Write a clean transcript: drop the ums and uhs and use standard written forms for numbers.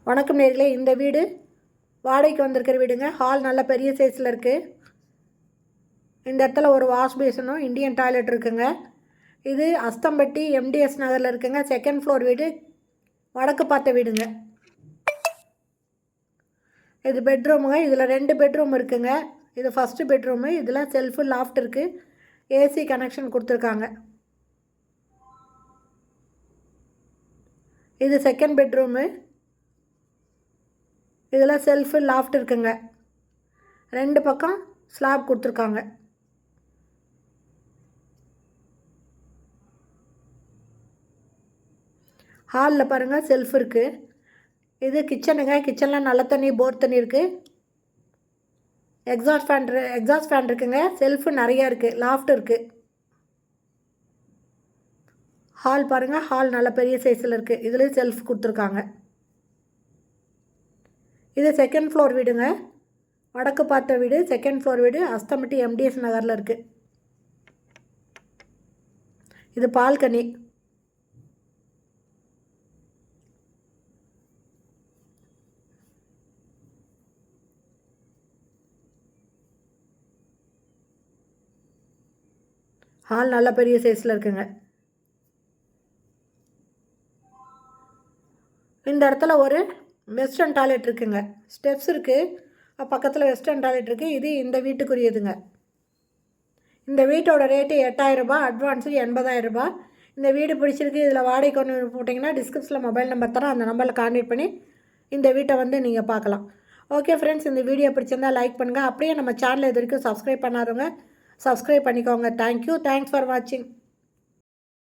வணக்கம் நேர்களே, இந்த வீடு வாடகைக்கு வந்திருக்கிற வீடுங்க. ஹால் நல்ல பெரிய சைஸில் இருக்குது. இந்த இடத்துல ஒரு வாஷ் பேஷனும் இந்தியன் டாய்லெட் இருக்குங்க. இது அஸ்தம்பட்டி எம்டிஎஸ் நகரில் இருக்குங்க. செகண்ட் ஃப்ளோர் வீடு, வடக்கு பார்த்த வீடுங்க. இது பெட்ரூமுங்க. இதில் 2 பெட்ரூம் இருக்குங்க. இது ஃபஸ்ட்டு பெட்ரூமு. இதில் செல்ஃபு லாஃப்ட் இருக்குது. ஏசி கனெக்ஷன் கொடுத்துருக்காங்க. இது செகண்ட் பெட்ரூமு. இதில் செல்ஃபு லாஃப்ட் இருக்குங்க. 2 பக்கம் ஸ்லாப் கொடுத்துருக்காங்க. ஹாலில் பாருங்கள் செல்ஃப் இருக்குது. இது கிச்சனுங்க. கிச்சனில் நல்ல தண்ணி, போர் தண்ணி இருக்குது. எக்ஸாஸ்ட் ஃபேன் இருக்குங்க. செல்ஃபு நிறையா இருக்குது. லாஃப்ட் இருக்குது. ஹால் பாருங்கள். ஹால் நல்ல பெரிய சைஸில் இருக்குது. இதுலேயும் செல்ஃப் கொடுத்துருக்காங்க. இது செகண்ட் ஃப்ளோர் வீடுங்க. வடக்கு பார்த்த வீடு, செகண்ட் ஃப்ளோர் வீடு, அஸ்தம்பட்டி எம்டிஎஸ் நகரில் இருக்குது. இது பால்கனி. ஹால் நல்ல பெரிய சைஸில் இருக்குங்க. இந்த இடத்துல ஒரு வெஸ்டர்ன் டாய்லெட் இருக்குங்க. ஸ்டெப்ஸ் இருக்குது. பக்கத்தில் வெஸ்டர்ன் டாய்லெட் இருக்குது. இது இந்த வீட்டுக்குரியதுங்க. இந்த வீட்டோட ரேட்டு 8000 ரூபாய், அட்வான்ஸு 80,000 ரூபாய். இந்த வீடு பிடிச்சிருக்கு, இதில் வாடகை கொண்டு போட்டிங்கன்னா டிஸ்கிரிப்ஷனில் மொபைல் நம்பர் தரேன். அந்த நம்பரில் கான்டாக்ட் பண்ணி இந்த வீட்டை வந்து நீங்கள் பார்க்கலாம். ஓகே ஃப்ரெண்ட்ஸ், இந்த வீடியோ பிடிச்சிருந்தால் லைக் பண்ணுங்கள். அப்படியே நம்ம சேனல் இது வரைக்கும் சப்ஸ்கிரைப் பண்ணாதவங்க சப்ஸ்கிரைப் பண்ணிக்கோங்க. தேங்க்யூ. தேங்க்ஸ் ஃபார் வாட்சிங்.